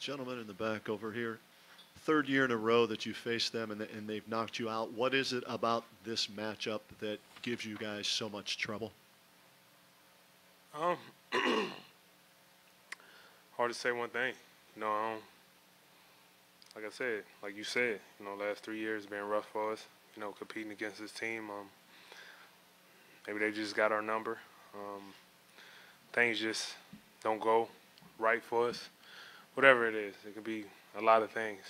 Gentlemen in the back over here, third year in a row that you faced them and they've knocked you out. What is it about this matchup that gives you guys so much trouble? Hard to say one thing. Like I said, like you said, last 3 years been rough for us. Competing against this team. Maybe they just got our number. Things just don't go right for us. Whatever it is, it could be a lot of things.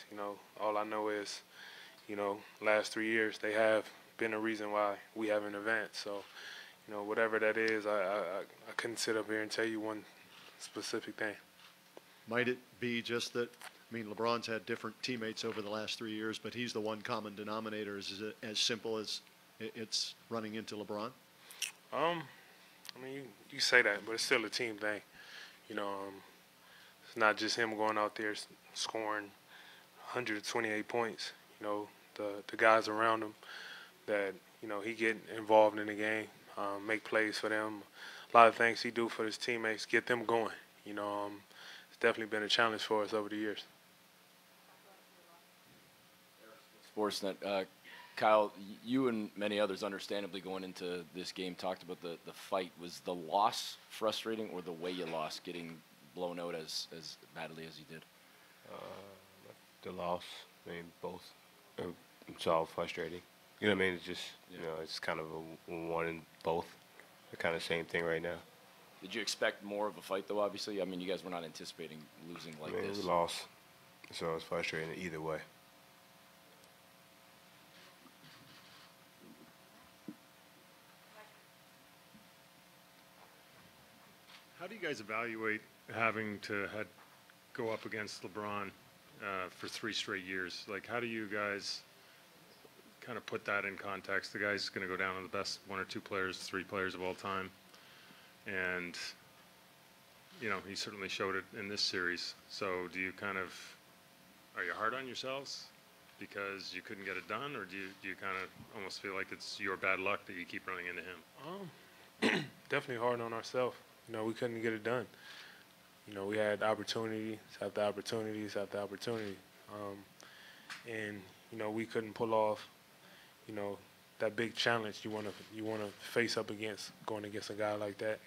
All I know is, last 3 years they have been a reason why we haven't advanced. So, whatever that is, I couldn't sit up here and tell you one specific thing. Might it be just that, LeBron's had different teammates over the last 3 years, but he's the one common denominator. Is it as simple as it's running into LeBron? You say that, but it's still a team thing. It's not just him going out there scoring 128 points. The guys around him that, he get involved in the game, make plays for them. A lot of things he do for his teammates, get them going. It's definitely been a challenge for us over the years. Sportsnet. Kyle, you and many others understandably going into this game talked about the fight. Was the loss frustrating or the way you lost, getting blown out as badly as you did? The loss. Both. It's all frustrating. It's just, it's kind of a one in both. The kind of same thing right now. Did you expect more of a fight, though, obviously? You guys were not anticipating losing like this. We lost, so it's frustrating either way. How do you guys evaluate having to go up against LeBron for 3 straight years? Like, how do you guys kind of put that in context? The guy's going to go down to the best 1 or 2 players, 3 players of all time. And, he certainly showed it in this series. So do you are you hard on yourselves because you couldn't get it done? Or do you kind of almost feel like it's your bad luck that you keep running into him? Definitely hard on ourselves. We couldn't get it done. We had opportunities after opportunities after opportunity. And, we couldn't pull off, that big challenge you want to face up against, going against a guy like that.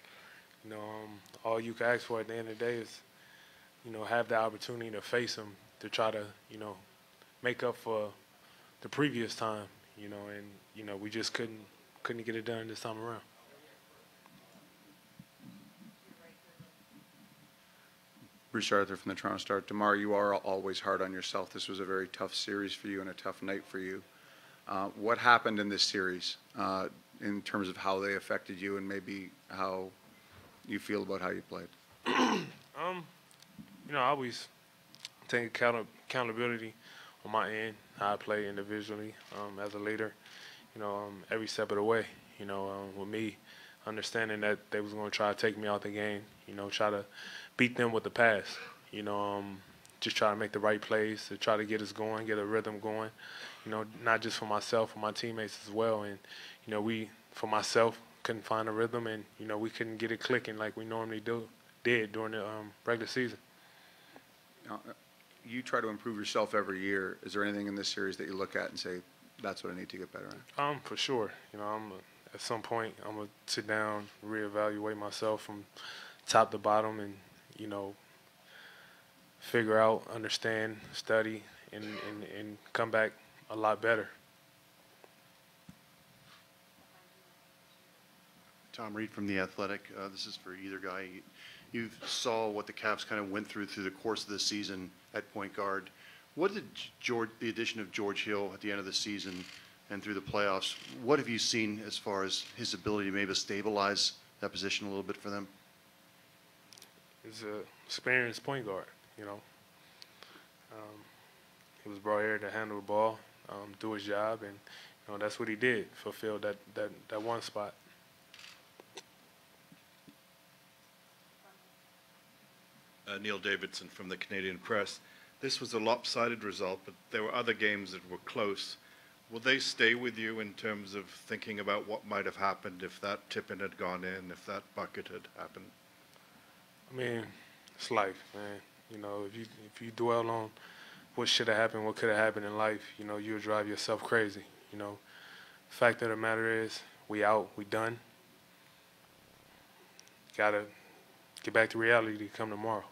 All you can ask for at the end of the day is, have the opportunity to face him, to try to, make up for the previous time, and, we just couldn't get it done this time around. Bruce Arthur from the Toronto Star. DeMar, you are always hard on yourself. This was a very tough series for you and a tough night for you. What happened in this series in terms of how they affected you and maybe how you feel about how you played? I always take accountability on my end, how I play individually as a leader, every step of the way, with me understanding that they was going to try to take me out the game, try to beat them with the pass, just try to make the right plays to try to get us going, get a rhythm going, not just for myself, for my teammates as well. And, for myself, couldn't find a rhythm and, we couldn't get it clicking like we normally did during the regular season. You try to improve yourself every year. Is there anything in this series that you look at and say, that's what I need to get better at? For sure. At some point, I'm going to sit down, reevaluate myself from top to bottom and, figure out, understand, study, and come back a lot better. Tom Reed from The Athletic. This is for either guy. You saw what the Cavs kind of went through the course of the season at point guard. What did the addition of George Hill at the end of the season and through the playoffs, what have you seen as far as his ability to maybe stabilize that position a little bit for them? He's an experienced point guard, He was brought here to handle the ball, do his job, and that's what he did, fulfill that one spot. Neil Davidson from the Canadian Press. This was a lopsided result, but there were other games that were close. Will they stay with you in terms of thinking about what might have happened if that tip-in had gone in, if that bucket had happened? It's life, man. You know, if you dwell on what should have happened, what could have happened in life, you know, you'll drive yourself crazy. You know, fact of the matter is, we out, we done. Gotta get back to reality come tomorrow,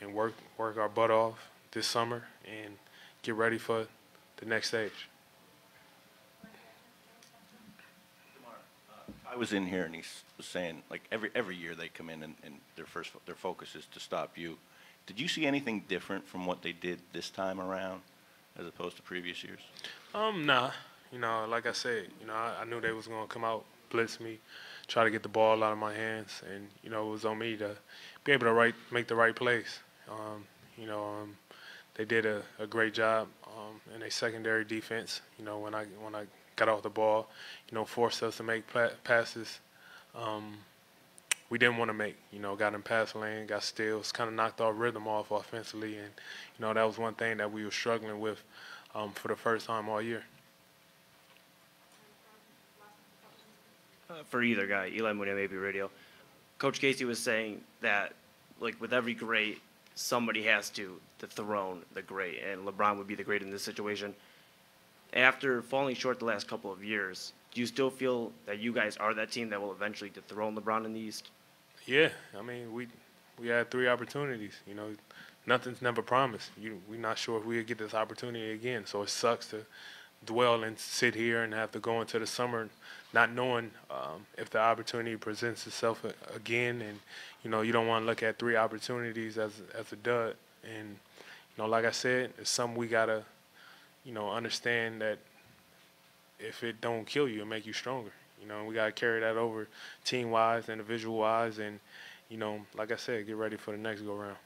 and work our butt off this summer and get ready for the next stage. I was in here and he was saying, like, every year they come in and their focus is to stop you. Did you see anything different from what they did this time around as opposed to previous years? Nah. You know, like I said, you know, I knew they was gonna come out, blitz me, try to get the ball out of my hands, and you know, it was on me to be able to make the right plays. You know, they did a great job in a secondary defense. You know, when I got off the ball, you know, forced us to make passes we didn't want to make. You know, got in pass lane, got steals, kind of knocked our rhythm off offensively, and you know, that was one thing that we were struggling with for the first time all year. For either guy, Eli Mooney, maybe radio. Coach Casey was saying that, like, with every great, somebody has to dethrone the great, and LeBron would be the great in this situation. After falling short the last couple of years, do you still feel that you guys are that team that will eventually dethrone LeBron in the East? Yeah, I mean, we had 3 opportunities. You know, nothing's never promised. We're not sure if we'll get this opportunity again, so it sucks to dwell and sit here and have to go into the summer not knowing if the opportunity presents itself again. And you know, you don't want to look at 3 opportunities as a dud. And you know, like I said, it's something we gotta, you know, understand that if it don't kill you, it make you stronger. You know, we gotta carry that over team wise, individual wise, and you know, like I said, get ready for the next go round.